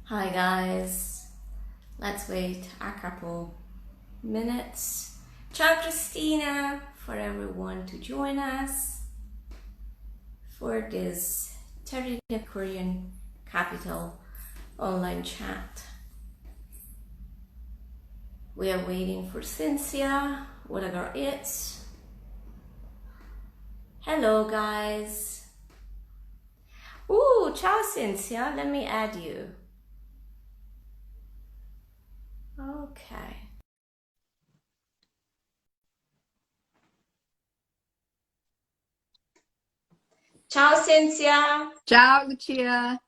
Hi guys, let's wait a couple minutes. Ciao Christina, for everyone to join us for this Epicurean Capital online chat. We are waiting for Cynthia, whatever it's. Hello guys. Ooh, ciao Cynthia, let me add you. Okay. Ciao Cynthia. Ciao, Lucia.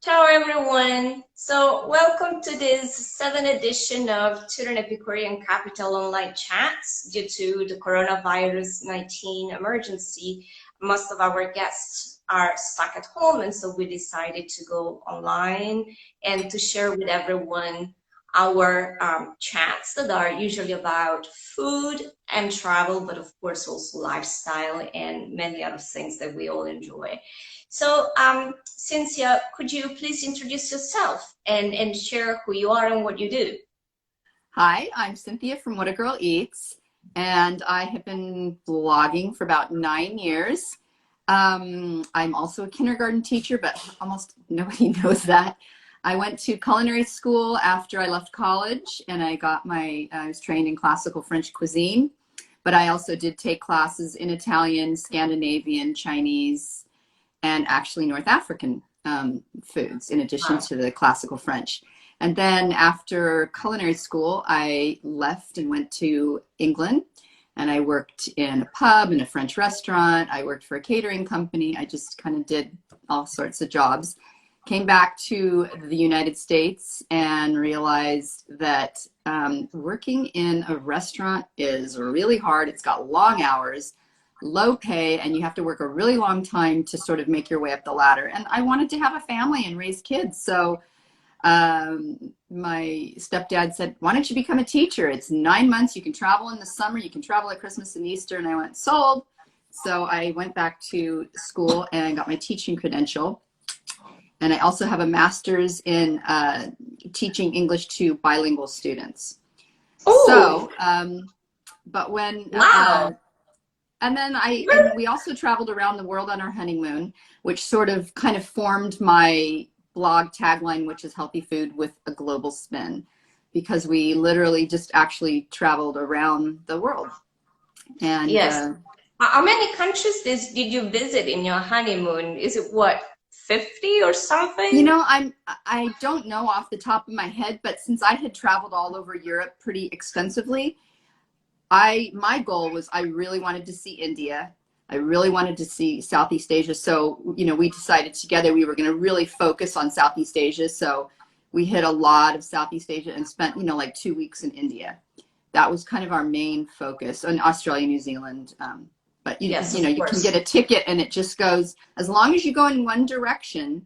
Ciao everyone. So welcome to this 7th edition of Turinepi Epicurean Capital online chats. Due to the coronavirus 19 emergency, most of our guests are stuck at home, and so we decided to go online and to share with everyone our chats that are usually about food and travel, but of course also lifestyle and many other things that we all enjoy. So Cynthia, could you please introduce yourself and share who you are and what you do? Hi, I'm Cynthia from What a Girl Eats, and I have been blogging for about 9 years. I'm also a kindergarten teacher, but almost nobody knows that. I went to culinary school after I left college, and I was trained in classical French cuisine, but I also did take classes in Italian, Scandinavian, Chinese, and actually North African foods in addition Wow. to the classical French. And then after culinary school, I left and went to England, and I worked in a pub, in a French restaurant. I worked for a catering company. I just kind of did all sorts of jobs. Came back to the United States and realized that working in a restaurant is really hard. It's got long hours, low pay, and you have to work a really long time to sort of make your way up the ladder. And I wanted to have a family and raise kids. So my stepdad said, why don't you become a teacher? It's 9 months. You can travel in the summer. You can travel at Christmas and Easter. And I went, sold. So I went back to school and got my teaching credential. And I also have a master's in teaching English to bilingual students. Oh, So, but when, wow. and we also traveled around the world on our honeymoon, which sort of kind of formed my blog tagline, which is healthy food with a global spin, because we literally just actually traveled around the world. And Yes. How many countries did you visit in your honeymoon? Is it what, 50 or you something? know, I don't know off the top of my head, but since I had traveled all over Europe pretty extensively, my goal was I really wanted to see India. I really wanted to see Southeast Asia. So, we decided together we were going to really focus on Southeast Asia. So we hit a lot of Southeast Asia and spent, like 2 weeks in India. That was kind of our main focus, and Australia, New Zealand. But Yes, of you can get course. a ticket and it just goes, as long as you go in one direction,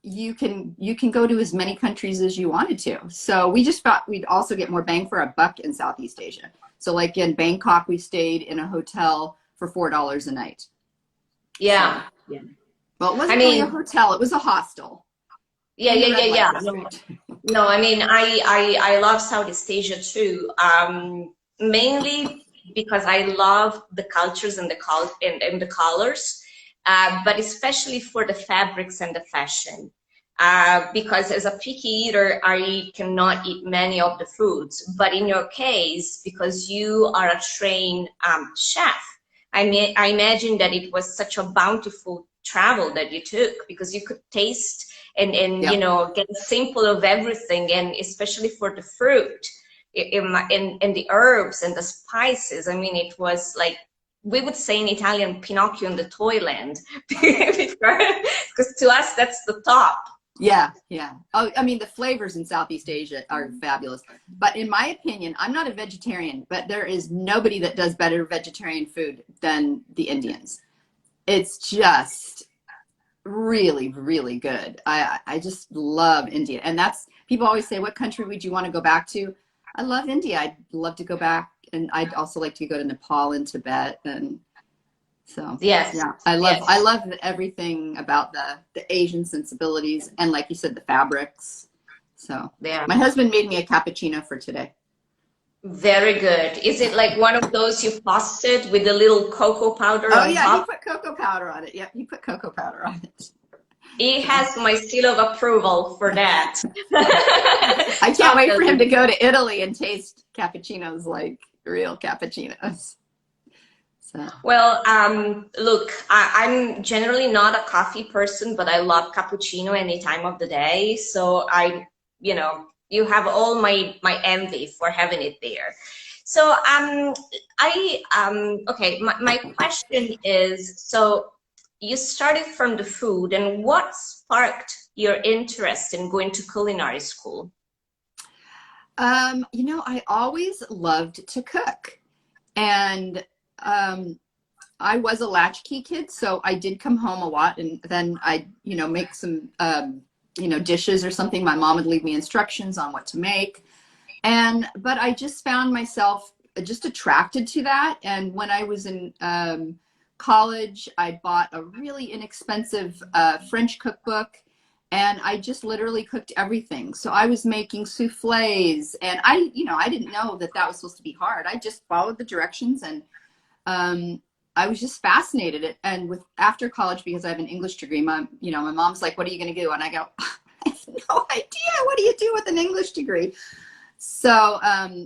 you can go to as many countries as you wanted to. So we just thought we'd also get more bang for our buck in Southeast Asia. So like in Bangkok, we stayed in a hotel for $4 a night. Yeah. So, well, it I wasn't really a mean, hotel, it was a hostel yeah, in yeah, the yeah, red light yeah. No, district. no, I mean, I love Southeast Asia too. Mainly because I love the cultures and and the colors, but especially for the fabrics and the fashion. Because as a picky eater, I cannot eat many of the foods. But in your case, because you are a trained chef, I imagine that it was such a bountiful travel that you took, because you could taste and Yep. get a sample of everything, and especially for the fruit in the herbs and the spices. I mean, it was like, we would say in Italian, Pinocchio in the toyland, because to us that's the top. Yeah, yeah. Oh, I mean, the flavors in Southeast Asia are fabulous. But in my opinion, I'm not a vegetarian, but there is nobody that does better vegetarian food than the Indians. It's just really, really good. I just love India. And that's, people always say, what country would you want to go back to? I love India. I'd love to go back. And I'd also like to go to Nepal and Tibet. And So Yes, yeah, I yes. love everything about the Asian sensibilities, and like you said, the fabrics. So Yeah. my husband made me a cappuccino for today. Very good. Is it like one of those you frosted with a little cocoa powder Oh on yeah, he top? put cocoa powder on it. Yep, he put cocoa powder on it. He So has my seal of approval for that. I can't wait for him to Totally. go to Italy and taste cappuccinos like real cappuccinos. So Well, look, I'm generally not a coffee person, but I love cappuccino any time of the day. So you have all my envy for having it there. So okay, my question is, so you started from the food, and what sparked your interest in going to culinary school? I always loved to cook, and um, I was a latchkey kid, so I did come home a lot, and then I, make some, dishes or something. My mom would leave me instructions on what to make, but I just found myself just attracted to that. And when I was in college, I bought a really inexpensive French cookbook, and I just literally cooked everything. So I was making souffles, and I didn't know that that was supposed to be hard. I just followed the directions, and um, I was just fascinated. And with after college, because I have an English degree, my mom's like, "What are you going to do?" And I go, "I have no idea. What do you do with an English degree?" So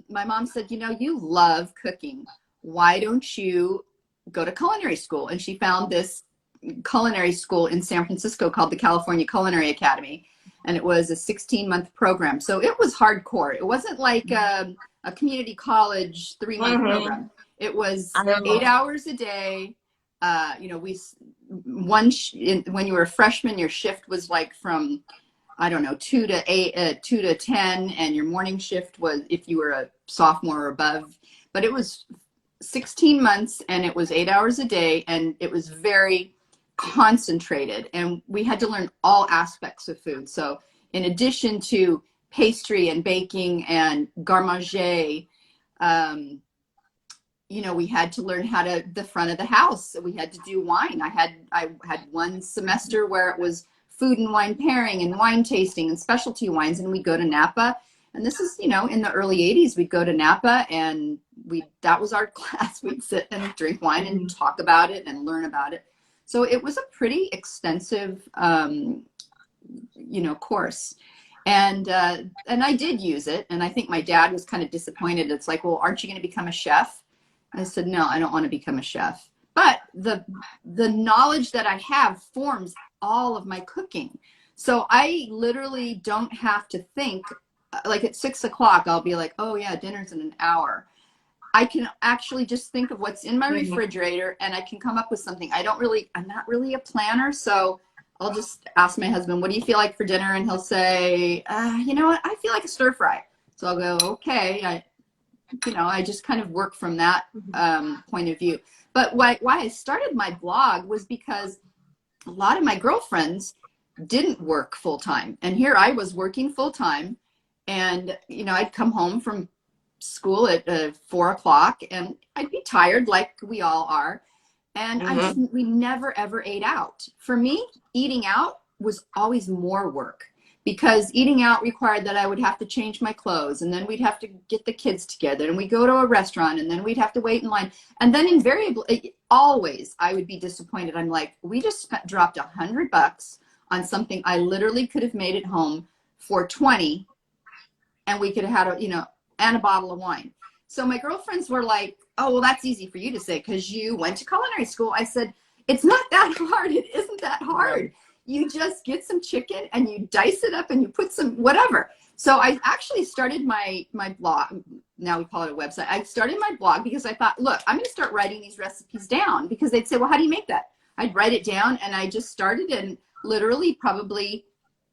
my mom said, you love cooking. Why don't you go to culinary school? And she found this culinary school in San Francisco called the California Culinary Academy. And it was a 16-month program. So it was hardcore. It wasn't like a community college 3-month Mm-hmm. program. It was I don't 8 hours a day. When you were a freshman, your shift was like from I don't know, 2 to 8, 2 to 10, and your morning shift was if you were a sophomore or above. But it was 16 months, and it was 8 hours a day, and it was very concentrated. And we had to learn all aspects of food. So in addition to pastry and baking and garde-manger, we had to learn how to the front of the house. We had to do wine. I had one semester where it was food and wine pairing and wine tasting and specialty wines, and we'd go to Napa. And this is, in the early 80s, we'd go to Napa, and that was our class. We'd sit and drink wine and talk about it and learn about it. So it was a pretty extensive, course. And I did use it. And I think my dad was kind of disappointed. It's like, well, aren't you going to become a chef? I said, no, I don't want to become a chef. But the knowledge that I have forms all of my cooking. So I literally don't have to think, like at 6 o'clock, I'll be like, oh yeah, dinner's in an hour. I can actually just think of what's in my know. refrigerator, and I can come up with something. I'm not really a planner. So I'll just ask my husband, what do you feel like for dinner? And he'll say, you know what? I feel like a stir fry. So I'll go, okay. I just kind of work from that point of view. But why I started my blog was because a lot of my girlfriends didn't work full time. And here I was working full time. And, I'd come home from school at 4 o'clock, and I'd be tired like we all are. And Mm-hmm. we never, ever ate out. For me, eating out was always more work, because eating out required that I would have to change my clothes, and then we'd have to get the kids together, and we'd go to a restaurant, and then we'd have to wait in line. And then invariably, always, I would be disappointed. I'm like, we just dropped $100 on something I literally could have made at home for 20, and we could have had and a bottle of wine. So my girlfriends were like, oh, well, that's easy for you to say because you went to culinary school. I said, it's not that hard. It isn't that hard. You just get some chicken and you dice it up and you put some whatever. So I actually started my blog. Now we call it a website. I started my blog because I thought, look, I'm going to start writing these recipes down, because they'd say, well, how do you make that? I'd write it down, and I just started, and literally probably,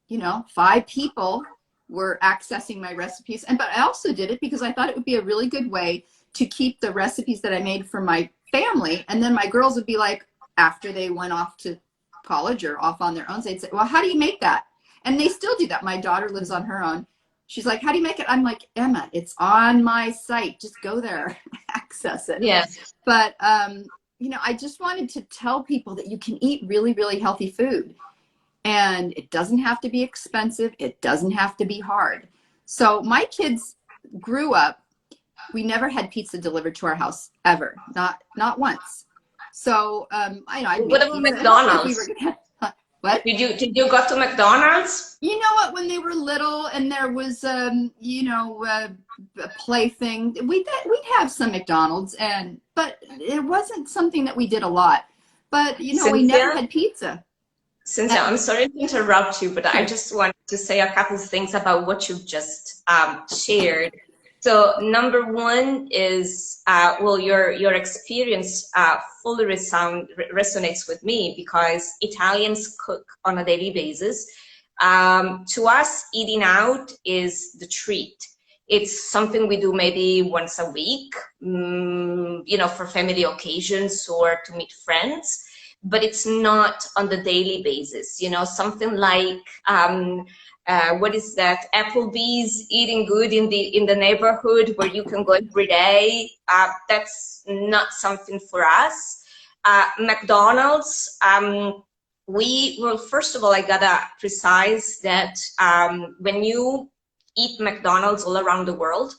5 people were accessing my recipes. But I also did it because I thought it would be a really good way to keep the recipes that I made for my family. And then my girls would be like, after they went off to college or off on their own, they'd say, well, how do you make that? And they still do that. My daughter lives on her own. She's like, how do you make it? I'm like, Emma, it's on my site. Just go there, access it. Yes. But you know, I just wanted to tell people that you can eat really, really healthy food. And it doesn't have to be expensive. It doesn't have to be hard. So my kids grew up, we never had pizza delivered to our house ever, not once. So I know I'd What make about pizza, and also if we McDonald's? were gonna, what? Did you go to McDonald's? You know what? When they were little and there was, you know, a plaything, we'd have some McDonald's, and but it wasn't something that we did a lot. But you know, we never Cynthia? had pizza. Cynthia, I'm sorry to interrupt you, but I Sure. just wanted to say a couple of things about what you've just shared. So number one is, well, your experience fully resonates with me because Italians cook on a daily basis. To us, eating out is the treat. It's something we do maybe once a week, you know, for family occasions or to meet friends, but it's not on the daily basis. You know, something like what is that? Applebee's, eating good in the neighborhood where you can go every day. That's not something for us. McDonald's. Well, first of all, I gotta precise that when you eat McDonald's all around the world,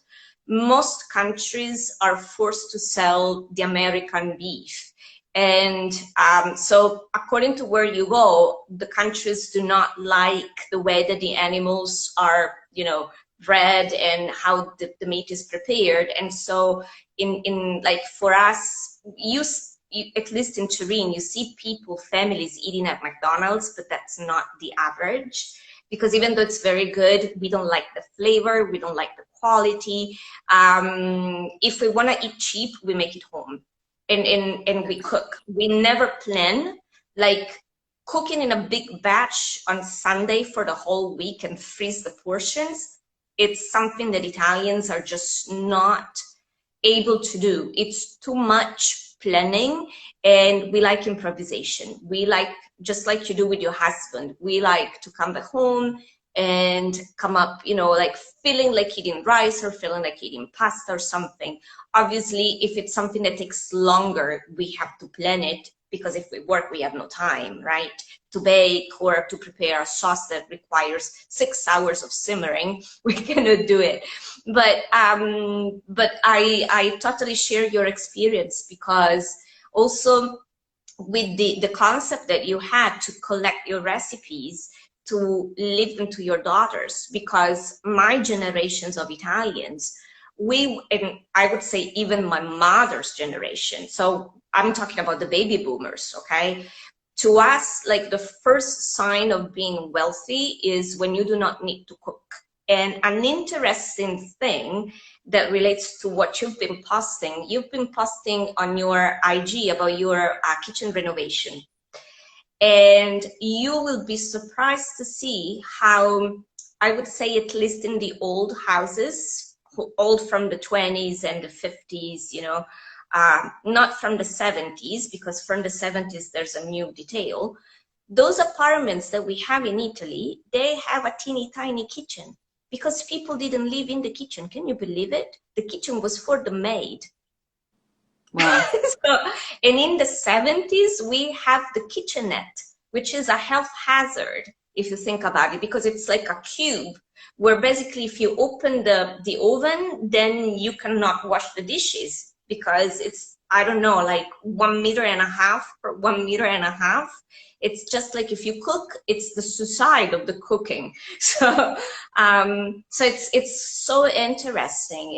most countries are forced to sell the American beef. And so according to where you go, the countries do not like the way that the animals are, you know, bred and how the meat is prepared. And so in like for us, at least in Turin, you see people, families eating at McDonald's, but that's not the average. Because even though it's very good, we don't like the flavor, we don't like the quality. If we want to eat cheap, we make it home. And we cook. We never plan, like cooking in a big batch on Sunday for the whole week and freeze the portions. It's something that Italians are just not able to do. It's too much planning, and we like improvisation. We like, just like you do with your husband, we like to come back home and come up, you know, like feeling like eating rice or feeling like eating pasta or something. Obviously, if it's something that takes longer, we have to plan it, because if we work, we have no time, right? To bake or to prepare a sauce that requires 6 hours of simmering, we cannot do it. But I totally share your experience, because also with the concept that you had to collect your recipes to leave them to your daughters, because my generations of Italians, and I would say even my mother's generation, so I'm talking about the baby boomers, okay? To us, like the first sign of being wealthy is when you do not need to cook. And an interesting thing that relates to what you've been posting on your IG about your kitchen renovation. And you will be surprised to see how, I would say, at least in the old houses, old from the 20s and the 50s, you know, not from the 70s, because from the 70s there's a new detail. Those apartments that we have in Italy, they have a teeny tiny kitchen because people didn't live in the kitchen. Can you believe it? The kitchen was for the maid. Wow. So, and in the 70s, we have the kitchenette, which is a health hazard, if you think about it, because it's like a cube where basically if you open the oven, then you cannot wash the dishes, because it's, I don't know, like 1.5 meters per 1.5 meters. It's just like if you cook, it's the suicide of the cooking. So, so it's so interesting.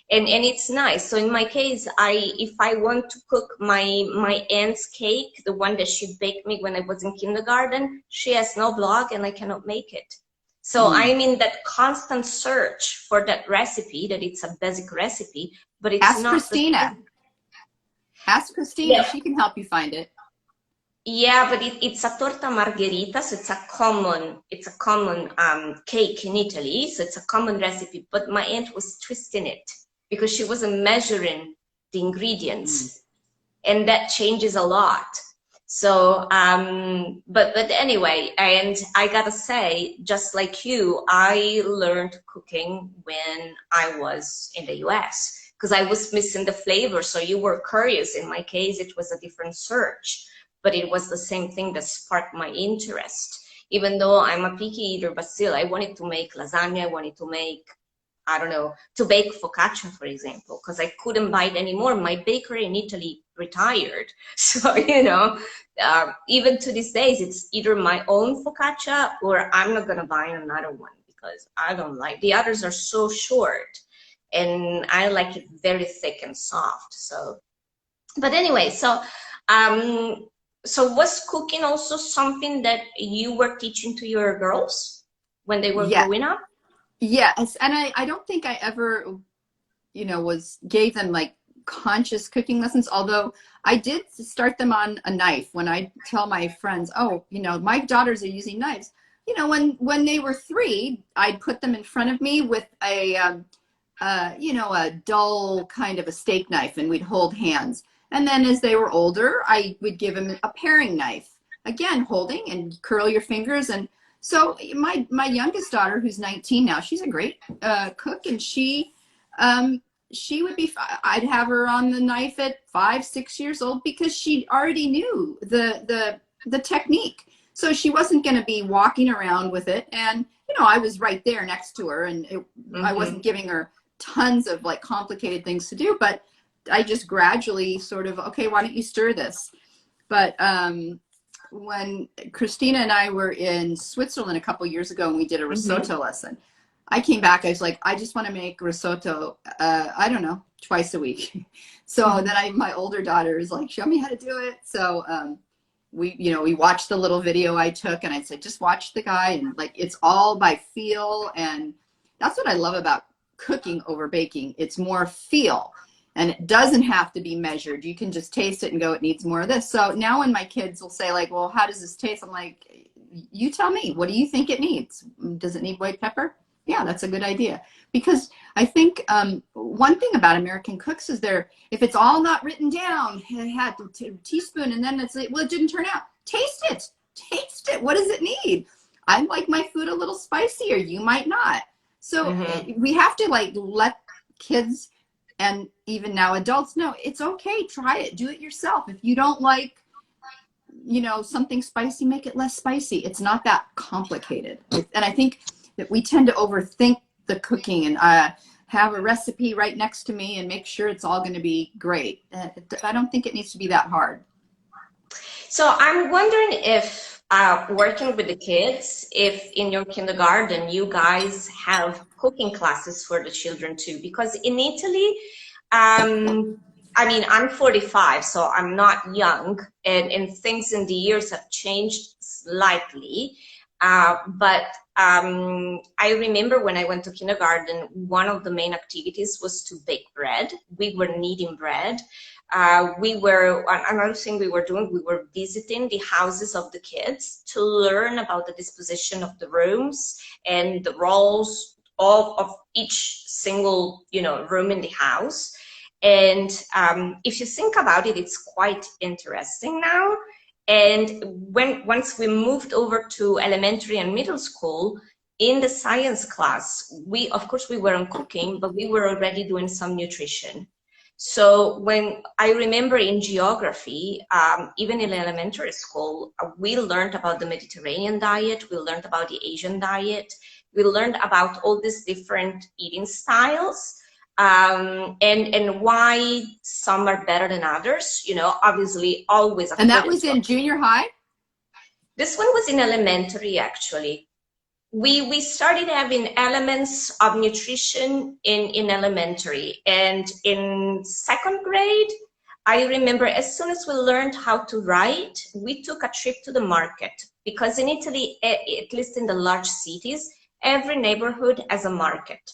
And it's nice. So in my case, if I want to cook my aunt's cake, the one that she baked me when I was in kindergarten, she has no blog and I cannot make it. So I'm in that constant search for that recipe, that it's a basic recipe, but it's Ask not. Christina. Ask Christina. Yeah. She can help you find it. Yeah, but it's a torta margherita, so it's a common cake in Italy, so it's a common recipe. But my aunt was twisting it because she wasn't measuring the ingredients, and that changes a lot. So, but anyway, and I gotta say, just like you, I learned cooking when I was in the US. because I was missing the flavor. So you were curious. In my case, it was a different search, but it was the same thing that sparked my interest. Even though I'm a picky eater, but still I wanted to make lasagna, I wanted to make, I don't know, to bake focaccia, for example, because I couldn't buy it anymore. My bakery in Italy retired. So, even to these days, it's either my own focaccia or I'm not going to buy another one because I don't like, the others are so short and I like it very thick and soft. So, but anyway, so was cooking also something that you were teaching to your girls when they were Yeah. growing up? Yes. And I don't think I ever, gave them like conscious cooking lessons, although I did start them on a knife. When I tell my friends, oh, my daughters are using knives, when they were 3, I'd put them in front of me with a dull kind of a steak knife, and we'd hold hands. And then as they were older, I would give them a paring knife, again, holding and curl your fingers. And so my youngest daughter, who's 19 now, she's a great cook, and she would be, I'd have her on the knife at 5, 6 years old because she already knew the technique. So she wasn't going to be walking around with it. And, I was right there next to her, and I wasn't giving her tons of like complicated things to do, but I just gradually sort of, okay, why don't you stir this? But when Christina and I were in Switzerland a couple years ago and we did a risotto lesson, I came back, I was like, I just want to make risotto, I don't know, twice a week. So then my older daughter is like, show me how to do it. So we watched the little video I took, and I said, just watch the guy, and like, it's all by feel. And that's what I love about cooking over baking. It's more feel, and it doesn't have to be measured. You can just taste it and go, it needs more of this. So now when my kids will say like, well, how does this taste? I'm like, you tell me, what do you think it needs? Does it need white pepper? Yeah, that's a good idea. Because I think one thing about American cooks is if it's all not written down, it had a teaspoon, and then it's like, well, it didn't turn out. Taste it. Taste it. What does it need? I like my food a little spicier. You might not. So we have to like let kids and even now adults know it's okay. Try it. Do it yourself. If you don't like, something spicy, make it less spicy. It's not that complicated. And I think that we tend to overthink the cooking and have a recipe right next to me and make sure it's all going to be great. I don't think it needs to be that hard. So I'm wondering if working with the kids, if in your kindergarten you guys have cooking classes for the children too, because in Italy, I mean, I'm 45, so I'm not young, and things in the years have changed slightly. But I remember when I went to kindergarten, one of the main activities was to bake bread. We were kneading bread. Another thing we were doing, we were visiting the houses of the kids to learn about the disposition of the rooms and the roles of each single, room in the house. And if you think about it, it's quite interesting now. And once we moved over to elementary and middle school, in the science class, of course we weren't cooking, but we were already doing some nutrition. So when I remember in geography, even in elementary school, we learned about the Mediterranean diet, we learned about the Asian diet, we learned about all these different eating styles. And why some are better than others, obviously always. And that was in junior high? This one was in elementary, actually. We started having elements of nutrition in elementary, and in 2nd grade, I remember as soon as we learned how to write, we took a trip to the market, because in Italy, at least in the large cities, every neighborhood has a market.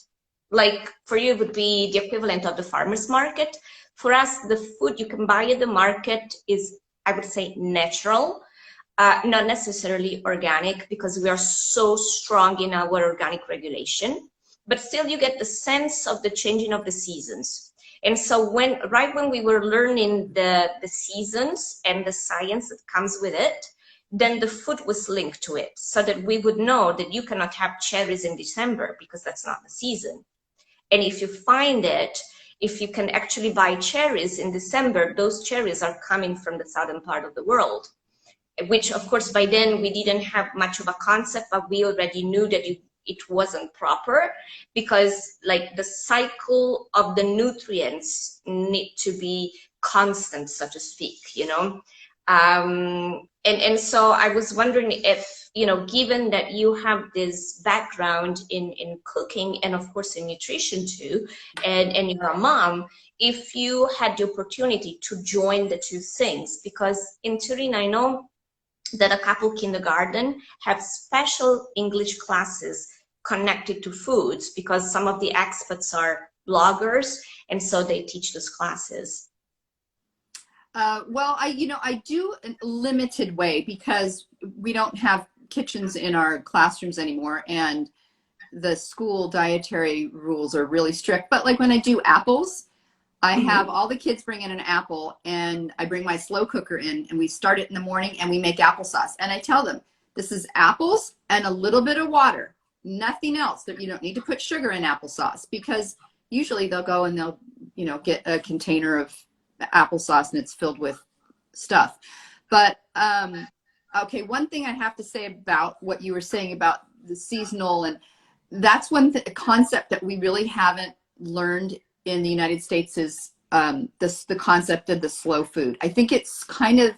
Like for you, it would be the equivalent of the farmer's market. For us, the food you can buy at the market is, I would say, natural, not necessarily organic, because we are so strong in our organic regulation. But still, you get the sense of the changing of the seasons. And so right when we were learning the seasons and the science that comes with it, then the food was linked to it, so that we would know that you cannot have cherries in December because that's not the season. And if you find it, if you can actually buy cherries in December, those cherries are coming from the southern part of the world, which of course by then we didn't have much of a concept, but we already knew that it wasn't proper, because like the cycle of the nutrients need to be constant, so to speak, you know. And so I was wondering if, you know, given that you have this background in cooking and of course in nutrition too, and you're a mom, if you had the opportunity to join the two things, because in Turin I know that a couple kindergarten have special English classes connected to foods, because some of the expats are bloggers, and so they teach those classes. Well, I do in a limited way, because we don't have kitchens in our classrooms anymore, and the school dietary rules are really strict. But like when I do apples, I have all the kids bring in an apple, and I bring my slow cooker in, and we start it in the morning and we make applesauce. And I tell them, this is apples and a little bit of water, nothing else. That you don't need to put sugar in applesauce, because usually they'll go and they'll, you know, get a container of applesauce and it's filled with stuff. But okay, one thing I have to say about what you were saying about the seasonal, and that's one concept that we really haven't learned in the United States, is the concept of the slow food. I think it's kind of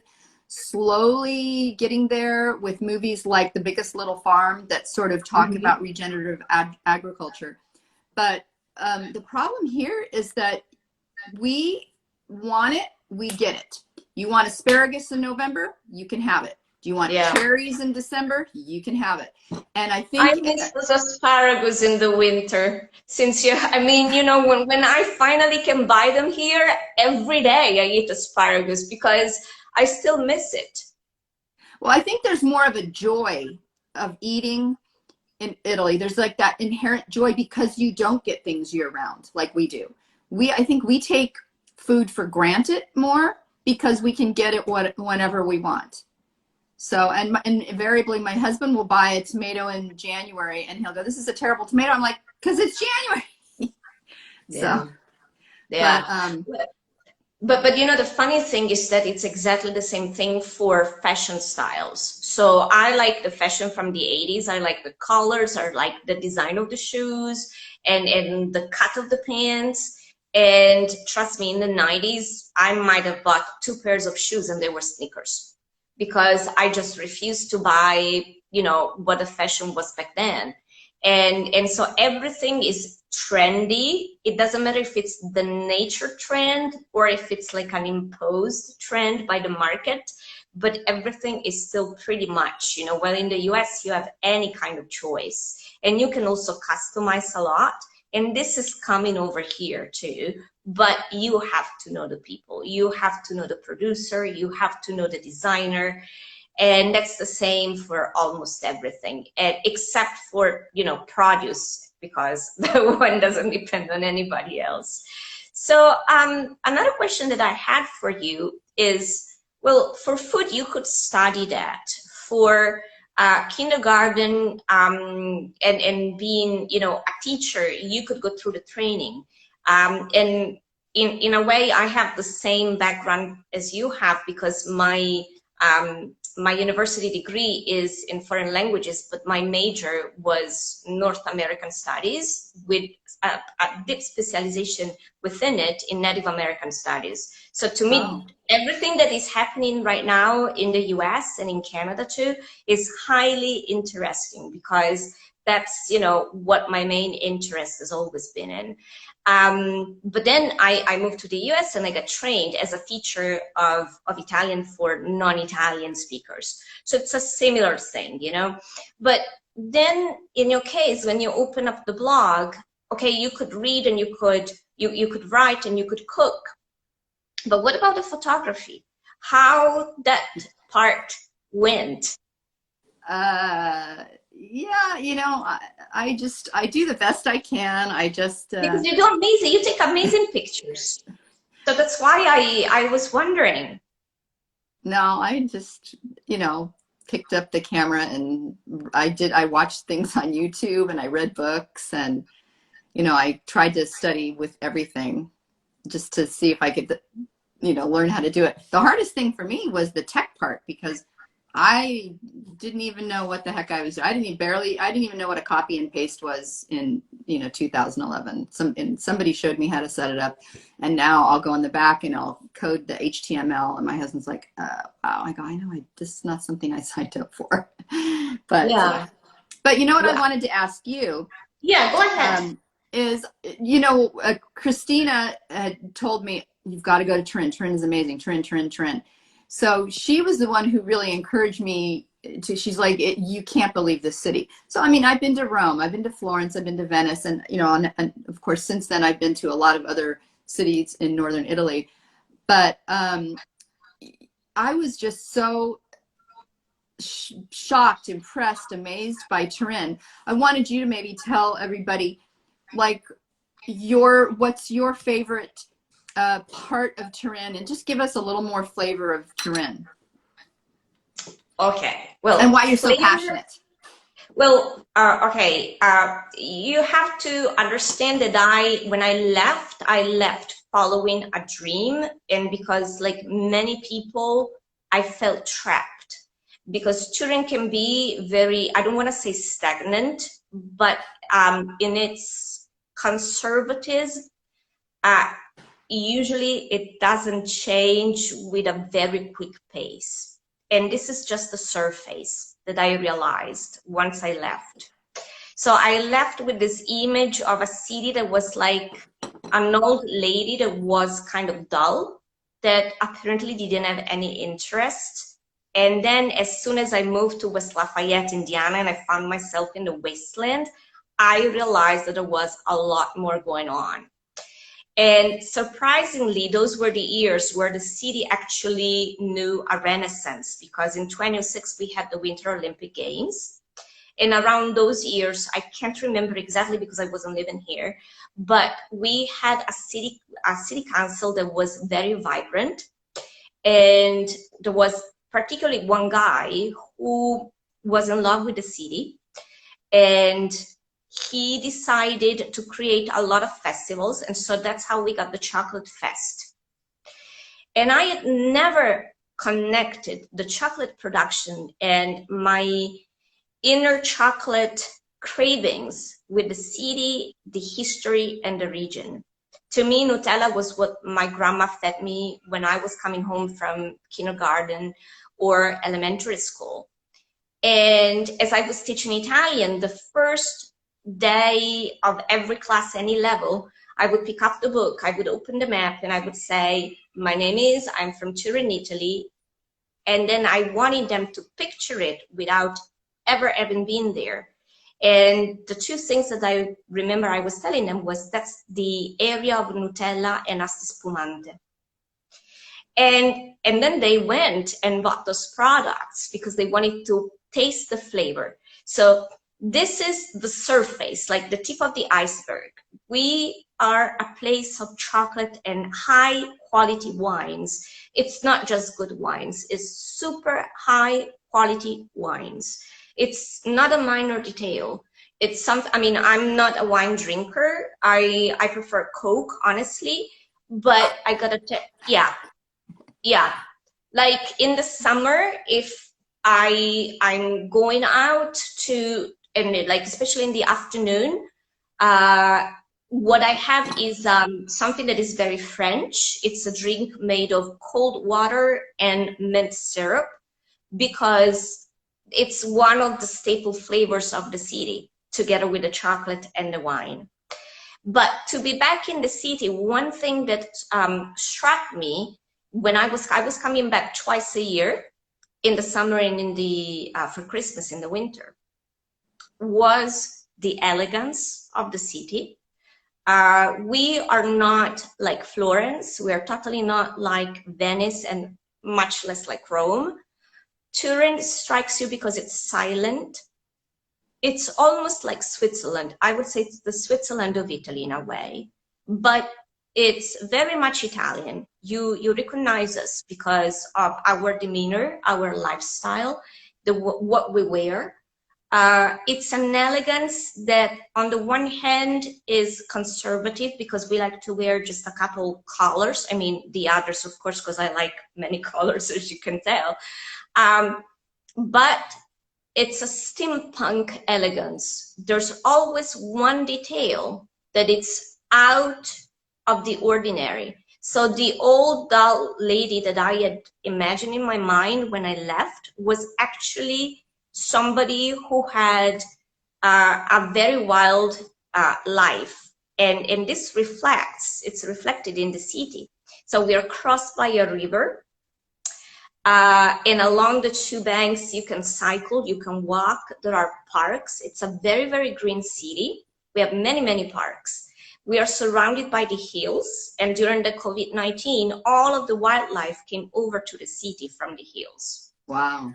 slowly getting there with movies like The Biggest Little Farm that sort of talk about regenerative agriculture. But the problem here is that we want it, we get it. You want asparagus in November, you can have it. Do you want cherries in December? You can have it. And I think I miss those asparagus in the winter. Since I mean, you know, when I finally can buy them here, every day I eat asparagus because I still miss it. Well, I think there's more of a joy of eating in Italy. There's like that inherent joy because you don't get things year round like we do. I think we take food for granted more because we can get it whenever we want. So, and invariably my husband will buy a tomato in January and he'll go, this is a terrible tomato. I'm like, because it's January. So, yeah. But you know, the funny thing is that it's exactly the same thing for fashion styles. So I like the fashion from the 80s. I like the colors, I like the design of the shoes and the cut of the pants. And trust me, in the 90s, I might have bought 2 pairs of shoes and they were sneakers, because I just refused to buy, you know, what the fashion was back then. And so everything is trendy. It doesn't matter if it's the nature trend or if it's like an imposed trend by the market, but everything is still pretty much, you know, well, in the US, you have any kind of choice and you can also customize a lot. And this is coming over here too, but you have to know the people, you have to know the producer, you have to know the designer. And that's the same for almost everything, except for, you know, produce, because the one doesn't depend on anybody else. So another question that I had for you is, well, for food, you could study that. For kindergarten and being, you know, a teacher, you could go through the training. And in a way, I have the same background as you have, because my university degree is in foreign languages, but my major was North American Studies with a deep specialization within it in Native American Studies. So to me, everything that is happening right now in the US and in Canada too is highly interesting, because that's, you know, what my main interest has always been in. But then I moved to the US and I got trained as a teacher of Italian for non-Italian speakers. So it's a similar thing, you know. But then in your case, when you open up the blog, okay, you could read and you could write and you could cook. But what about the photography? How that part went? Yeah, you know, I do the best I can. I just because you do amazing, you take amazing pictures. So that's why I was wondering. No, I just, you know, picked up the camera and I watched things on YouTube and I read books and, you know, I tried to study with everything. just to see if I could, learn how to do it. The hardest thing for me was the tech part, because I didn't even know what the heck I was doing. I didn't even know what a copy and paste was in, 2011. Somebody showed me how to set it up, and now I'll go in the back and I'll code the HTML, and my husband's like, wow. I go, I know, this is not something I signed up for. But, Yeah. but you know what I Yeah. wanted to ask you? Yeah, go ahead. Is, Christina told me, you've got to go to Turin. Turin is amazing. Turin, Turin, Turin. So she was the one who really encouraged me to, she's like, you can't believe this city. So, I mean, I've been to Rome, I've been to Florence, I've been to Venice. And, and of course, since then I've been to a lot of other cities in Northern Italy. But I was just so shocked, impressed, amazed by Turin. I wanted you to maybe tell everybody, like, what's your favorite part of Turin, and just give us a little more flavor of Turin. Okay. And Well, why you're so flavor. passionate. Well, okay. You have to understand that when I left following a dream, and because, like many people, I felt trapped, because Turin can be very, I don't want to say stagnant, but in its conservatism, uh, usually it doesn't change with a very quick pace. And this is just the surface that I realized once I left. So I left with this image of a city that was like an old lady that was kind of dull, that apparently didn't have any interest. And then as soon as I moved to West Lafayette, Indiana, and I found myself in the wasteland, I realized that there was a lot more going on. And surprisingly, those were the years where the city actually knew a renaissance, because in 2006 we had the Winter Olympic Games. And around those years, I can't remember exactly because I wasn't living here, but we had a city council that was very vibrant. And there was particularly one guy who was in love with the city, and he decided to create a lot of festivals. And so that's how we got the Chocolate Fest. And I had never connected the chocolate production and my inner chocolate cravings with the city, the history, and the region. To me, Nutella was what my grandma fed me when I was coming home from kindergarten or elementary school. And as I was teaching Italian, the first day of every class, any level, I would pick up the book, I would open the map, and I would say, I'm from Turin, Italy. And then I wanted them to picture it without ever having been there. And the two things that I remember I was telling them was, that's the area of Nutella and Asti Spumante. And then they went and bought those products because they wanted to taste the flavor. So this is the surface, like the tip of the iceberg. We are a place of chocolate and high quality wines. It's not just good wines, it's super high quality wines. It's not a minor detail. It's something, I mean, I'm not a wine drinker. I prefer Coke, honestly, but I gotta yeah. Like in the summer, if I'm going out to, and like especially in the afternoon, what I have is something that is very French. It's a drink made of cold water and mint syrup, because it's one of the staple flavors of the city, together with the chocolate and the wine. But to be back in the city, one thing that struck me when I was coming back twice a year, in the summer and in the for Christmas in the winter, was the elegance of the city. We are not like Florence. We are totally not like Venice, and much less like Rome. Turin strikes you because it's silent. It's almost like Switzerland. I would say it's the Switzerland of Italy in a way, but it's very much Italian. You recognize us because of our demeanor, our lifestyle, what we wear. It's an elegance that on the one hand is conservative because we like to wear just a couple colors. I mean, the others, of course, because I like many colors, as you can tell. But it's a steampunk elegance. There's always one detail that it's out of the ordinary. So the old doll lady that I had imagined in my mind when I left was actually somebody who had a very wild life. And this it's reflected in the city. So we are crossed by a river. And along the two banks, you can cycle, you can walk, there are parks. It's a very, very green city. We have many, many parks. We are surrounded by the hills, and during the COVID-19, all of the wildlife came over to the city from the hills. Wow.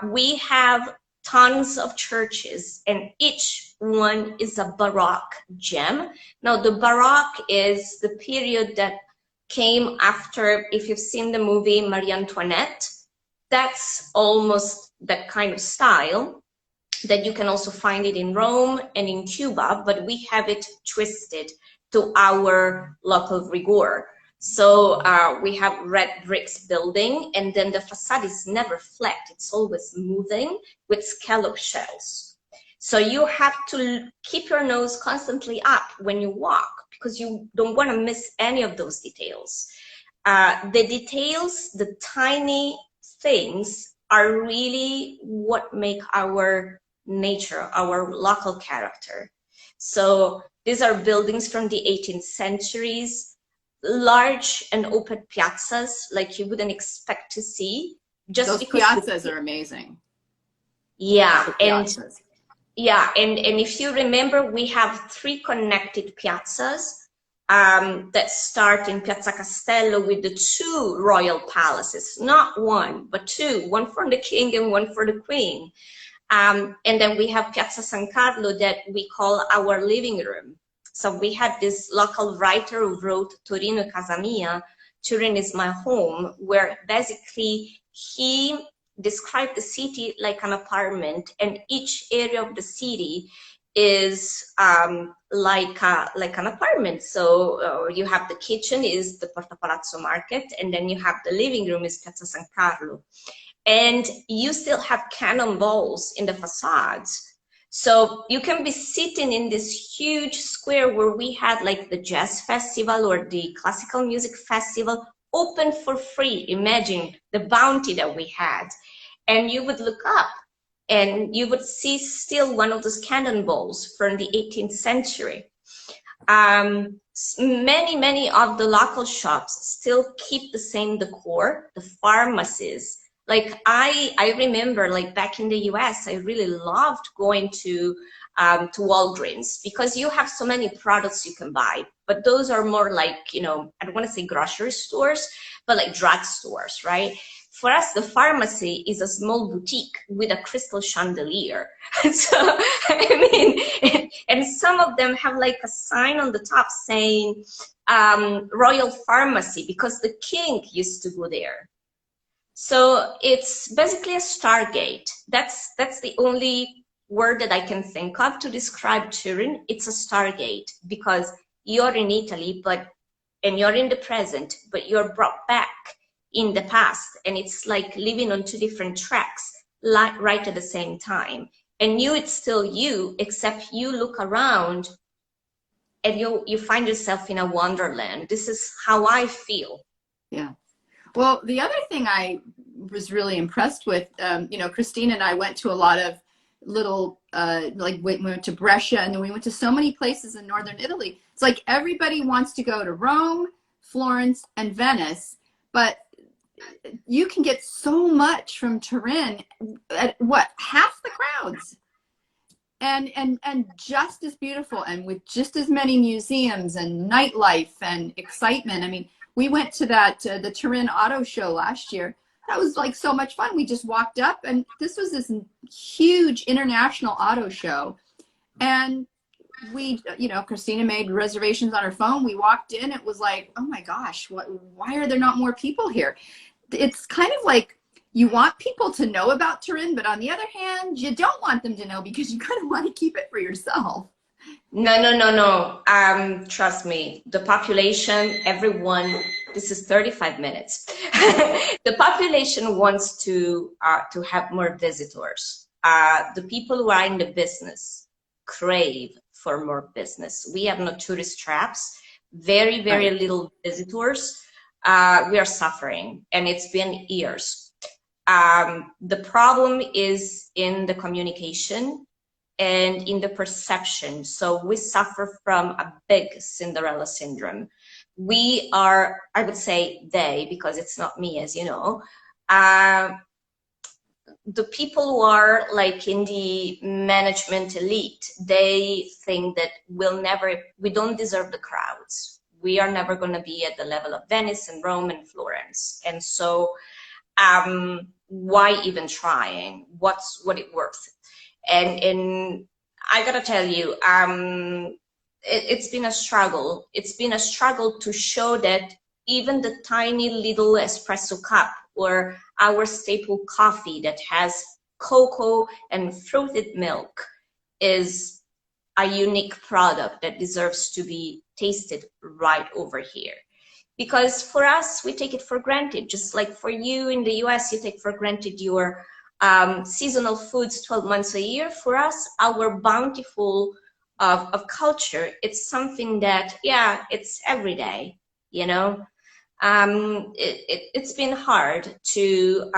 We have tons of churches, and each one is a Baroque gem. Now, the Baroque is the period that came after, if you've seen the movie Marie Antoinette, that's almost that kind of style that you can also find it in Rome and in Cuba, but we have it twisted to our local rigor. So we have red bricks building, and then the facade is never flat. It's always moving with scallop shells. So you have to keep your nose constantly up when you walk because you don't want to miss any of those details. The details, the tiny things are really what make our nature, our local character. So these are buildings from the 18th centuries, large and open piazzas like you wouldn't expect to see. Just those piazzas are amazing. Yeah, and if you remember, we have 3 connected piazzas that start in Piazza Castello with the 2 royal palaces, not 1, but 2, one for the king and one for the queen. And then we have Piazza San Carlo that we call our living room. So we had this local writer who wrote Torino Casa Mia, Turin is my home, where basically he described the city like an apartment, and each area of the city is like an apartment. So you have the kitchen is the Porta Palazzo Market, and then you have the living room is Piazza San Carlo. And you still have cannonballs in the facades. So you can be sitting in this huge square where we had like the jazz festival or the classical music festival open for free. Imagine the bounty that we had. And you would look up and you would see still one of those cannonballs from the 18th century. Many of the local shops still keep the same decor, the pharmacies. Like I remember, like back in the US, I really loved going to Walgreens because you have so many products you can buy, but those are more like, you know, I don't want to say grocery stores, but like drug stores, right? For us, the pharmacy is a small boutique with a crystal chandelier. So, I mean, and some of them have like a sign on the top saying Royal Pharmacy because the king used to go there. So it's basically a Stargate. That's the only word that I can think of to describe Turin. It's a Stargate because you're in Italy, and you're in the present, but you're brought back in the past, and it's like living on 2 different tracks, like right at the same time. And it's still you, except you look around and you find yourself in a wonderland. This is how I feel. Yeah. Well, the other thing I was really impressed with, you know, Christine and I went to a lot of little, like we went to Brescia, and then we went to so many places in northern Italy. It's like everybody wants to go to Rome, Florence, and Venice, but you can get so much from Turin at what, half the crowds, and just as beautiful, and with just as many museums and nightlife and excitement. I mean, we went to that the Turin Auto Show last year. That was like so much fun. We just walked up, and this was this huge international auto show, and we, you know, Christina made reservations on her phone. We walked in. It was like, oh my gosh, why are there not more people here? It's kind of like you want people to know about Turin, but on the other hand, you don't want them to know because you kind of want to keep it for yourself. No, no, no, no. Trust me, the population, everyone, this is 35 minutes. The population wants to have more visitors. The people who are in the business crave for more business. We have no tourist traps, very, very Right. little visitors. We are suffering, and it's been years. The problem is in the communication and in the perception. So we suffer from a big Cinderella syndrome. We are, I would say they, because it's not me, as you know, the people who are like in the management elite, they think that we don't deserve the crowds. We are never going to be at the level of Venice and Rome and Florence. And so why even trying? What it worth? And I gotta tell you, it's been a struggle. It's been a struggle to show that even the tiny little espresso cup or our staple coffee that has cocoa and fruited milk is a unique product that deserves to be tasted right over here. Because for us, we take it for granted, just like for you in the US, you take for granted your seasonal foods 12 months a year. For us, our bountiful of culture, it's something that, yeah, it's every day, you know. It's been hard to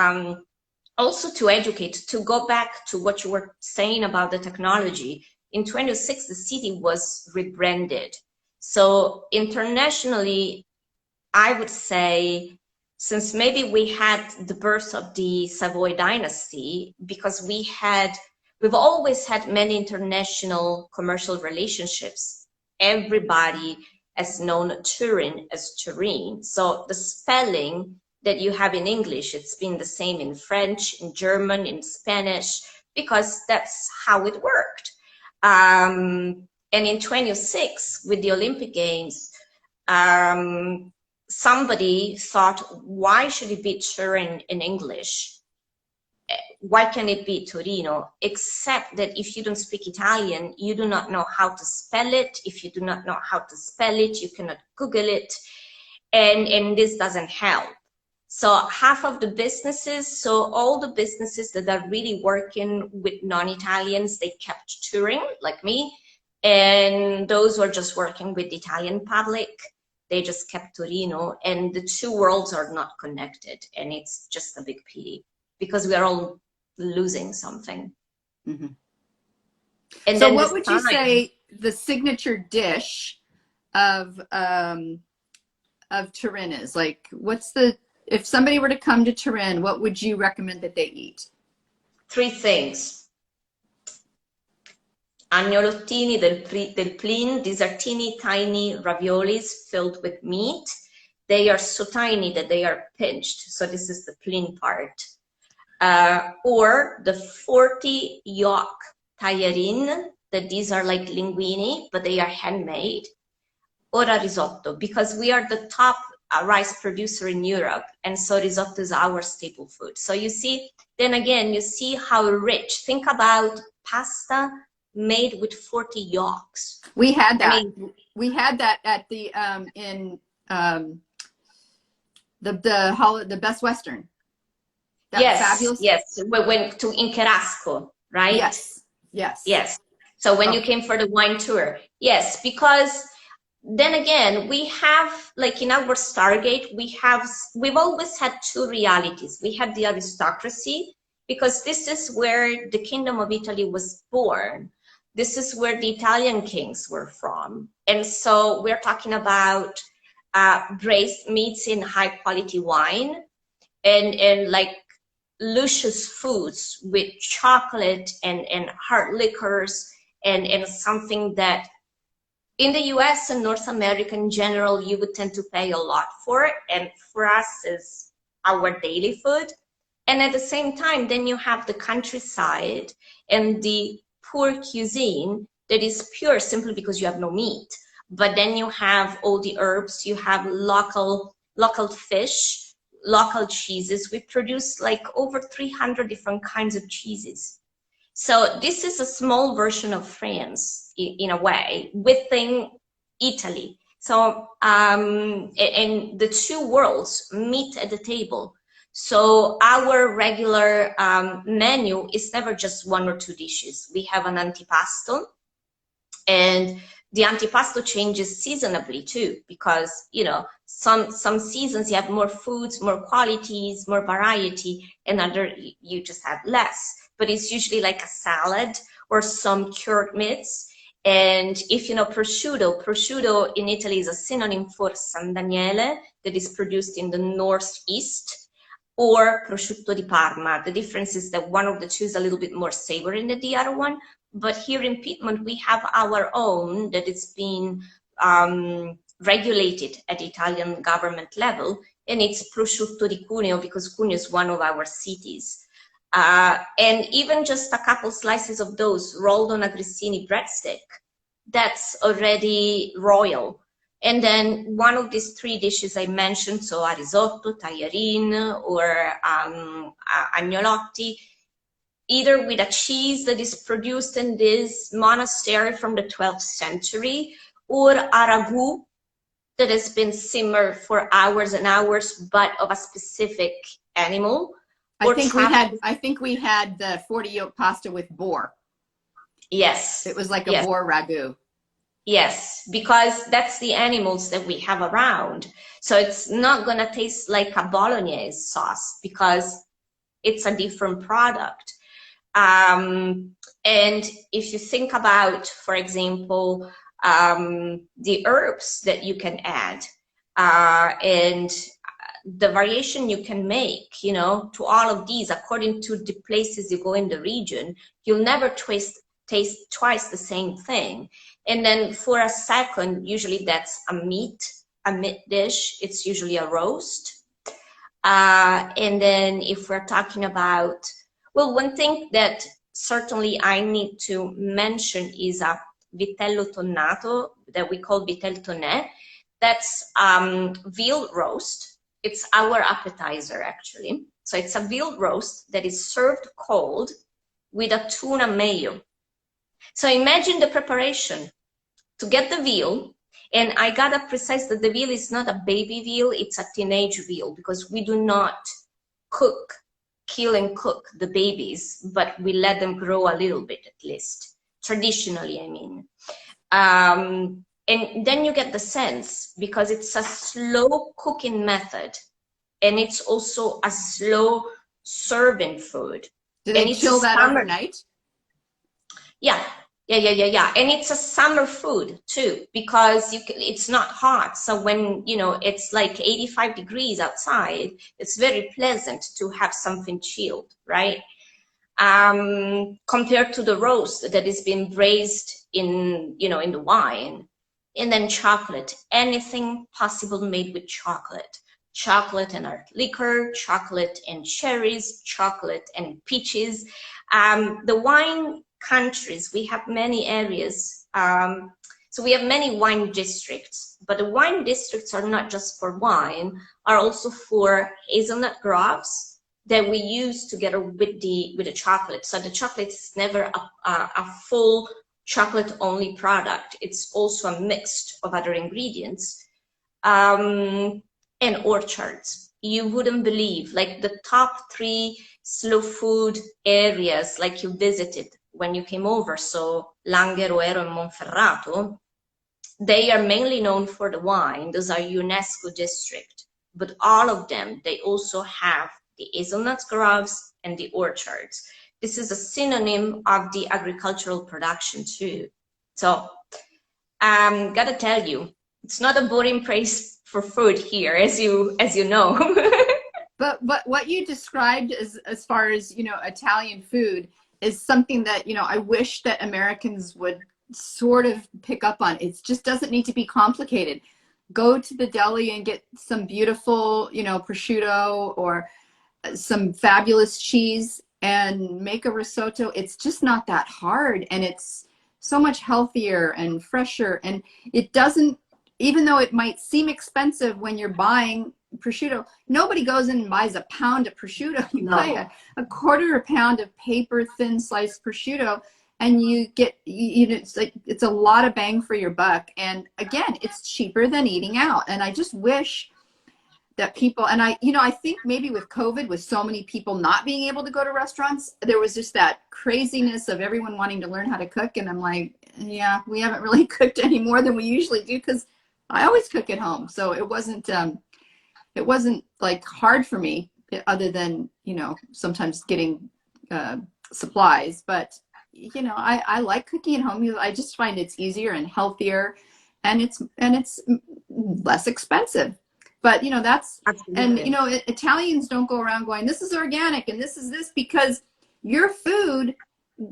also to educate, to go back to what you were saying about the technology. In 2006, the city was rebranded. So internationally, I would say, since maybe we had the birth of the Savoy dynasty, because we've always had many international commercial relationships. Everybody has known Turin as Turin. So the spelling that you have in English, it's been the same in French, in German, in Spanish, because that's how it worked. And in 2006, with the Olympic Games, somebody thought, why should it be Turin in English? Why can it be Torino? Except that if you don't speak Italian, you do not know how to spell it. If you do not know how to spell it, you cannot Google it. And this doesn't help. So half of the businesses, so all the businesses that are really working with non-Italians, they kept Turin, like me. And those who are just working with the Italian public, they just kept Torino, and the two worlds are not connected, and it's just a big pity because we are all losing something. Mm-hmm. And so then what would you say the signature dish of Turin is? Like, if somebody were to come to Turin, what would you recommend that they eat? 3 things. Agnolottini del Plin. These are teeny tiny raviolis filled with meat. They are so tiny that they are pinched. So this is the Plin part. Or the 40 yolk tagliarin, that these are like linguine, but they are handmade. Or a risotto, because we are the top rice producer in Europe. And so risotto is our staple food. So you see, then again, you see how rich. Think about pasta made with 40 yolks. We had that. I mean, we had that at the in the Best Western. That yes, fabulous. Yes. We went to Incherasco, right? Yes, yes, yes. So when you came for the wine tour, yes, because then again, we have, like in our Stargate, we've always had 2 realities. We had the aristocracy, because this is where the Kingdom of Italy was born. This is where the Italian kings were from. And so we're talking about braised meats in high quality wine and like luscious foods with chocolate and hard liquors and something that in the US and North America in general, you would tend to pay a lot for it. And for us is our daily food. And at the same time, then you have the countryside and the poor cuisine that is pure simply because you have no meat. But then you have all the herbs, you have local fish, local cheeses, we produce like over 300 different kinds of cheeses. So this is a small version of France in a way within Italy. So and the two worlds meet at the table. So our regular menu is never just one or two dishes. We have an antipasto, and the antipasto changes seasonably too, because some seasons you have more foods, more qualities, more variety, and other you just have less. But it's usually like a salad or some cured meats. And if you know prosciutto in Italy is a synonym for San Daniele, that is produced in the northeast, or prosciutto di Parma. The difference is that one of the two is a little bit more savory than the other one. But here in Piedmont, we have our own that is being regulated at the Italian government level, and it's prosciutto di Cuneo, because Cuneo is one of our cities. And even just a couple slices of those rolled on a grissini breadstick, that's already royal. And then one of these three dishes I mentioned, so a risotto, tagliarine, or agnolotti, either with a cheese that is produced in this monastery from the 12th century, or a ragu that has been simmered for hours and hours, but of a specific animal. I think we had the 40 yolk pasta with boar. Yes. It was like a boar ragu. Yes, because that's the animals that we have around. So it's not going to taste like a bolognese sauce, because it's a different product. And if you think about, for example, the herbs that you can add, and the variation you can make, to all of these, according to the places you go in the region, you'll never taste twice the same thing. And then for a second, usually that's a meat dish. It's usually a roast. And then if we're talking about, well, one thing that certainly I need to mention is a vitello tonnato that we call vitel tonné. That's veal roast. It's our appetizer, actually. So it's a veal roast that is served cold with a tuna mayo. So imagine the preparation to get the veal, and I gotta precise that the veal is not a baby veal, it's a teenage veal, because we do not kill and cook the babies, but we let them grow a little bit at least, traditionally, I mean. And then you get the sense, because it's a slow cooking method, and it's also a slow serving food. Do they chill that overnight? Yeah. And it's a summer food too, because it's not hot. So when, it's like 85 degrees outside, it's very pleasant to have something chilled, right? Compared to the roast that is being braised in the wine. And then chocolate, anything possible made with chocolate. Chocolate and hard liquor, chocolate and cherries, chocolate and peaches. The wine countries, we have many areas. So we have many wine districts, but the wine districts are not just for wine, are also for hazelnut groves that we use together with the chocolate. So the chocolate is never a full chocolate only product. It's also a mix of other ingredients. And orchards. You wouldn't believe, like the top 3 slow food areas like you visited when you came over, so Langhe, Roero, and Monferrato, they are mainly known for the wine. Those are UNESCO district, but all of them, they also have the hazelnut groves and the orchards. This is a synonym of the agricultural production too. So gotta tell you, it's not a boring place for food here, as you know. But what you described as far as Italian food is something that I wish that Americans would sort of pick up on. It just doesn't need to be complicated. Go to the deli and get some beautiful prosciutto or some fabulous cheese and make a risotto. It's just not that hard, and it's so much healthier and fresher, and it doesn't, even though it might seem expensive when you're buying prosciutto. Nobody goes in and buys a pound of prosciutto. You buy No. a quarter a pound of paper thin sliced prosciutto, and you get, you know, it's like, it's a lot of bang for your buck. And again, it's cheaper than eating out. And I just wish that people, and I, you know, I think maybe with COVID, with so many people not being able to go to restaurants, there was just that craziness of everyone wanting to learn how to cook. And I'm like, yeah, we haven't really cooked any more than we usually do, because I always cook at home. So it wasn't like hard for me, other than, you know, sometimes getting supplies. But, you know, I like cooking at home. I just find it's easier and healthier, and it's less expensive. But, you know, that's, and, you Absolutely. know, Italians don't go around going, this is organic and this is this, because your food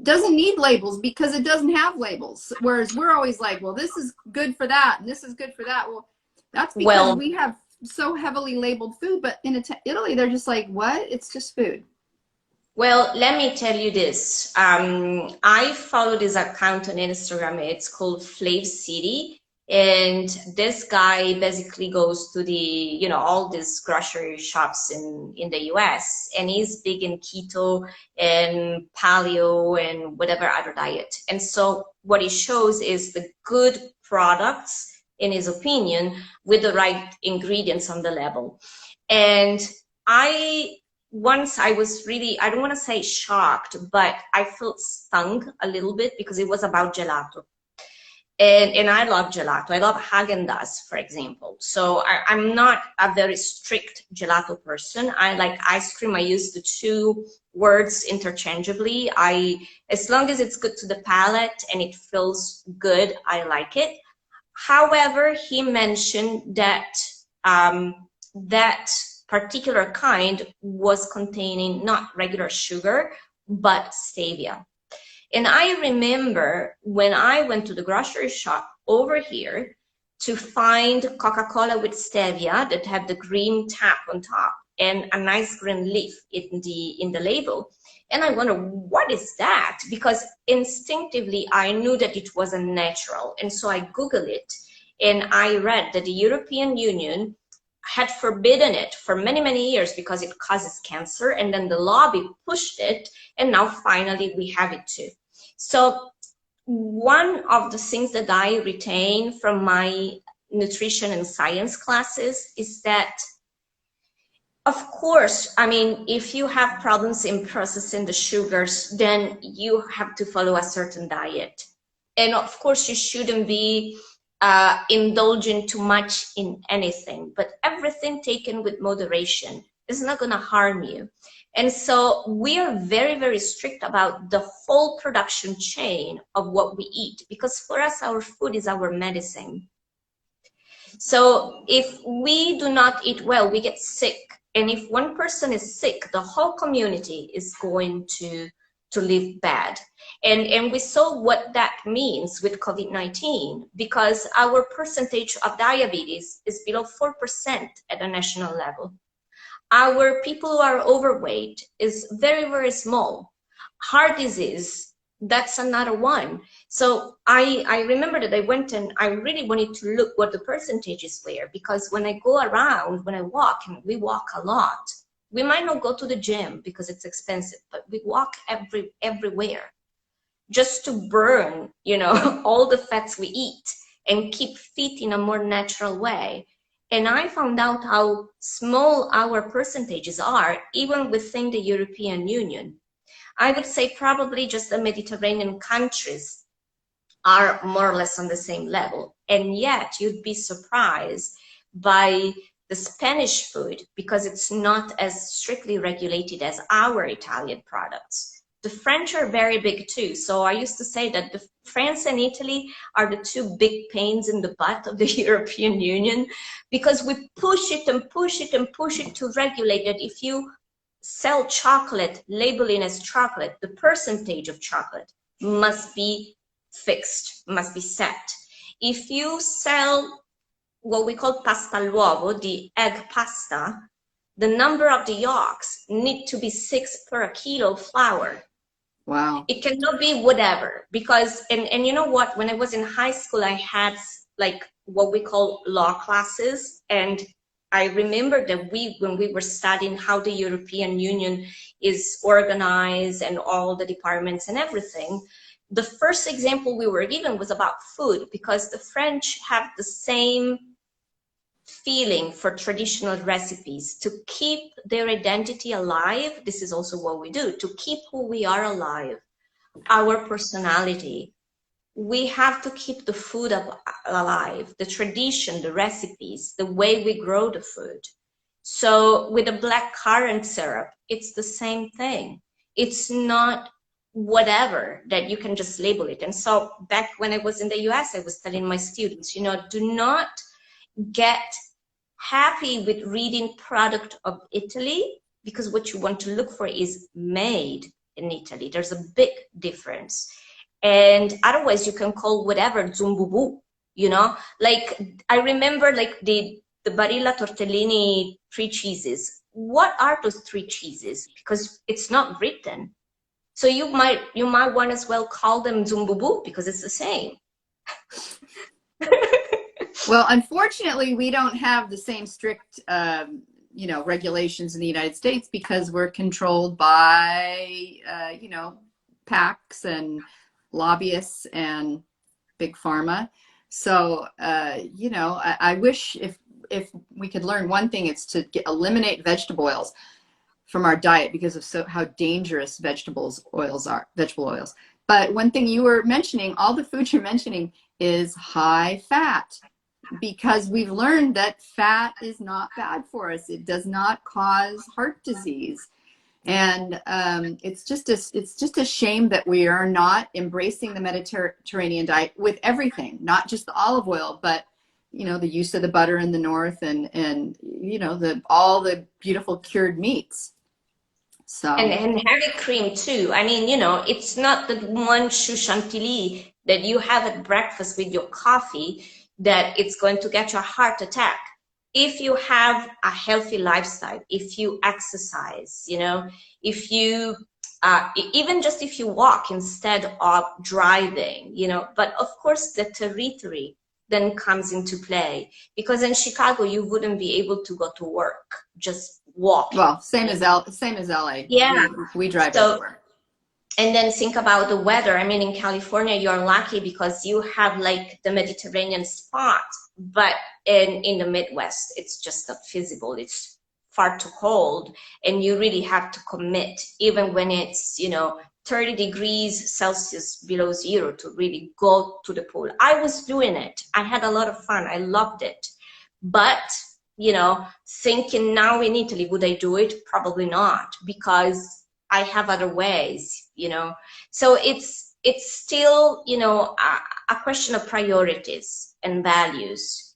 doesn't need labels, because it doesn't have labels. Whereas we're always like, well, this is good for that and this is good for that. Well, that's because Well, we have so heavily labeled food. But in Italy, they're just like, what? It's just food. Well, let me tell you this. I follow this account on Instagram. It's called Flav City. And this guy basically goes to the, you know, all these grocery shops in the US, and he's big in keto and paleo and whatever other diet. And so what he shows is the good products, in his opinion, with the right ingredients on the label. And I once I was really, I don't want to say shocked, but I felt stung a little bit, because it was about gelato. And I love gelato. I love Haagen-Dazs, for example. So I'm not a very strict gelato person. I like ice cream. I use the two words interchangeably. As long as it's good to the palate and it feels good, I like it. However, he mentioned that that particular kind was containing not regular sugar, but stevia. And I remember when I went to the grocery shop over here to find Coca-Cola with stevia that had the green tap on top and a nice green leaf in the label. And I wonder, what is that? Because instinctively I knew that it wasn't natural. And so I Googled it, and I read that the European Union had forbidden it for many, many years because it causes cancer. And then the lobby pushed it, and now finally we have it too. So one of the things that I retain from my nutrition and science classes is that, of course, I mean, if you have problems in processing the sugars, then you have to follow a certain diet. And of course, you shouldn't be indulging too much in anything, but everything taken with moderation is not going to harm you. And so we are very, very strict about the whole production chain of what we eat, because for us, our food is our medicine. So if we do not eat well, we get sick. And if one person is sick, the whole community is going to live bad. And we saw what that means with COVID-19, because our percentage of diabetes is below 4% at a national level. Our people who are overweight is very, very small. Heart disease, that's another one. So I remember that I went and I really wanted to look what the percentages were, because when I go around, when I walk, and we walk a lot, we might not go to the gym because it's expensive, but we walk everywhere just to burn, you know, all the fats we eat and keep fit in a more natural way. And I found out how small our percentages are, even within the European Union. I would say probably just the Mediterranean countries are more or less on the same level. And yet you'd be surprised by the Spanish food, because it's not as strictly regulated as our Italian products. The French are very big too. So I used to say that the France and Italy are the two big pains in the butt of the European Union, because we push it and push it and push it to regulate it. If you sell chocolate, labeling as chocolate, the percentage of chocolate must be fixed, must be set. If you sell what we call pasta all'uovo, the egg pasta, the number of the yolks need to be 6 per kilo of flour. Wow. It cannot be whatever, because, and you know what, when I was in high school, I had like what we call law classes, and I remember that when we were studying how the European Union is organized and all the departments and everything, the first example we were given was about food, because the French have the same feeling for traditional recipes to keep their identity alive. This is also what we do to keep who we are alive, our personality. We have to keep the food alive, the tradition, the recipes, the way we grow the food. So with the black currant syrup, it's the same thing. It's not whatever that you can just label it. And so back when I was in the US, I was telling my students, do not get happy with reading product of Italy, because what you want to look for is made in Italy. There's a big difference. And otherwise you can call whatever zumbubu, like I remember like the Barilla Tortellini 3 cheeses. What are those 3 cheeses? Because it's not written. So you might want as well call them zumbubu because it's the same. Well, unfortunately, we don't have the same strict, regulations in the United States because we're controlled by, PACs and lobbyists and big pharma. So, I wish if we could learn one thing, it's to eliminate vegetable oils from our diet because of how dangerous vegetable oils are. But one thing you were mentioning, all the food you're mentioning is high fat, because we've learned that fat is not bad for us. It does not cause heart disease. And it's just a shame that we are not embracing the Mediterranean diet with everything, not just the olive oil, but the use of the butter in the north and all the beautiful cured meats. So and heavy cream too. I mean, it's not the one choux chantilly that you have at breakfast with your coffee that it's going to get you a heart attack. If you have a healthy lifestyle, if you exercise, if you even just if you walk instead of driving, but of course the territory then comes into play, because in Chicago you wouldn't be able to go to work just walking. Well, same as LA. Yeah, we drive everywhere. And then think about the weather. I mean, in California, you're lucky because you have like the Mediterranean spot, but in the Midwest, it's just not feasible. It's far too cold, and you really have to commit, even when it's, 30 degrees Celsius below zero, to really go to the pool. I was doing it. I had a lot of fun. I loved it. But, thinking now in Italy, would I do it? Probably not, because I have other ways, So it's still, a question of priorities and values.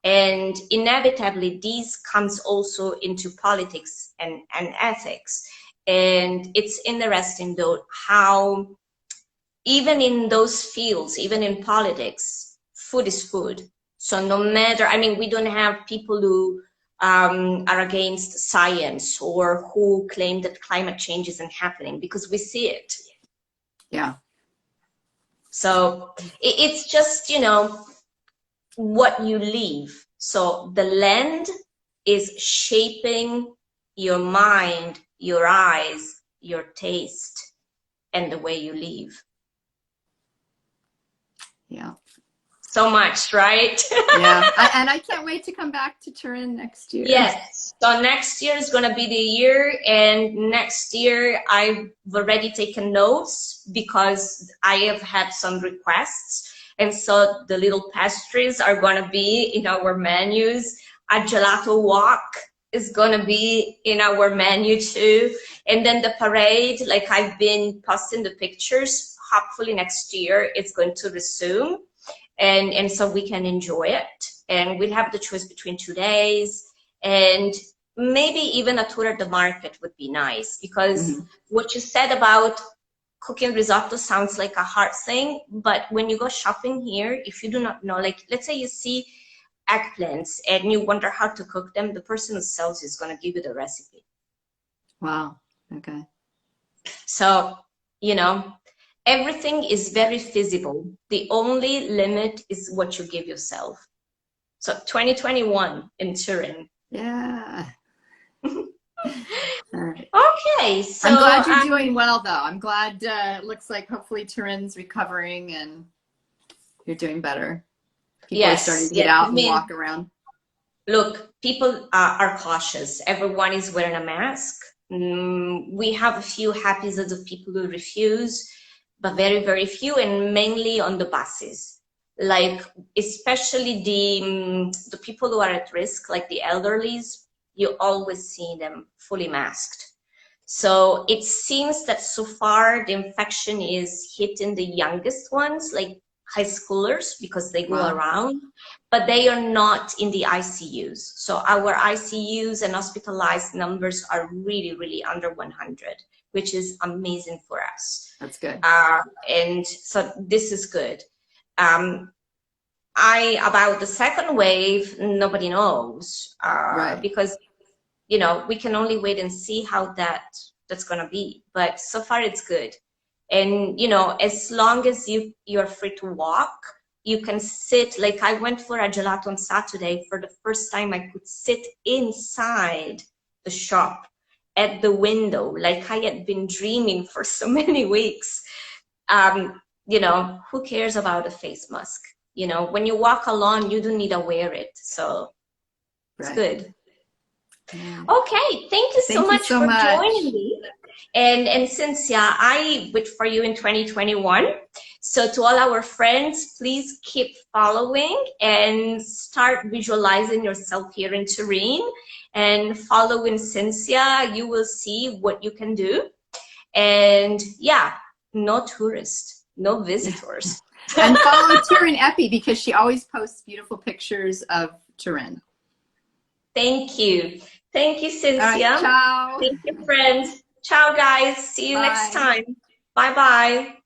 And inevitably, these comes also into politics and ethics. And it's interesting, though, how even in those fields, even in politics, food is food. So no matter, I mean, we don't have people who are against science or who claim that climate change isn't happening, because we see it. Yeah. So it's just, what you leave. So the land is shaping your mind, your eyes, your taste, and the way you live. Yeah. So much, right? Yeah, and I can't wait to come back to Turin next year. Yes, so next year is going to be the year, and next year I've already taken notes because I have had some requests, and so the little pastries are going to be in our menus. A gelato walk is going to be in our menu too, and then the parade, like I've been posting the pictures, hopefully next year it's going to resume. And so we can enjoy it, and we'll have the choice between 2 days, and maybe even a tour of the market would be nice, because what you said about cooking risotto sounds like a hard thing, but when you go shopping here, if you do not know, like let's say you see eggplants and you wonder how to cook them, the person who sells you is going to give you the recipe. Wow. Okay. So, everything is very feasible. The only limit is what you give yourself. So 2021 in Turin, Yeah. All right. Okay, so I'm glad you're doing well, though. I'm glad it looks like hopefully Turin's recovering and you're doing better. People are starting yes, to get yes. I out and mean, walk around. look, people are cautious. Everyone is wearing a mask. We have a few episodes of people who refuse, but very, very few, and mainly on the buses. Like, especially the people who are at risk, like the elderlies, you always see them fully masked. So it seems that so far the infection is hitting the youngest ones, like high schoolers, because they go Wow. around, but they are not in the ICUs. So our ICUs and hospitalized numbers are really, really under 100, which is amazing for us. That's good. And so this is good. Um, about the second wave, nobody knows, Right. because we can only wait and see how that's gonna be. But so far it's good. And as long as you're free to walk, you can sit. Like, I went for a gelato on Saturday. For the first time, I could sit inside the shop at the window, like I had been dreaming for so many weeks. Who cares about a face mask? When you walk alone, you don't need to wear it. So it's Right. good. Yeah. Okay, thank you so Thank you much so for joining much. me. And Cynthia, I wait for you in 2021. So to all our friends, please keep following and start visualizing yourself here in Turin and following Cynthia. You will see what you can do. And yeah, no tourists, no visitors. And follow Turinepi because she always posts beautiful pictures of Turin. Thank you. Thank you, All right, Cynthia. ciao. Thank you, friends. Ciao, guys. See you next Bye. time. Bye-bye.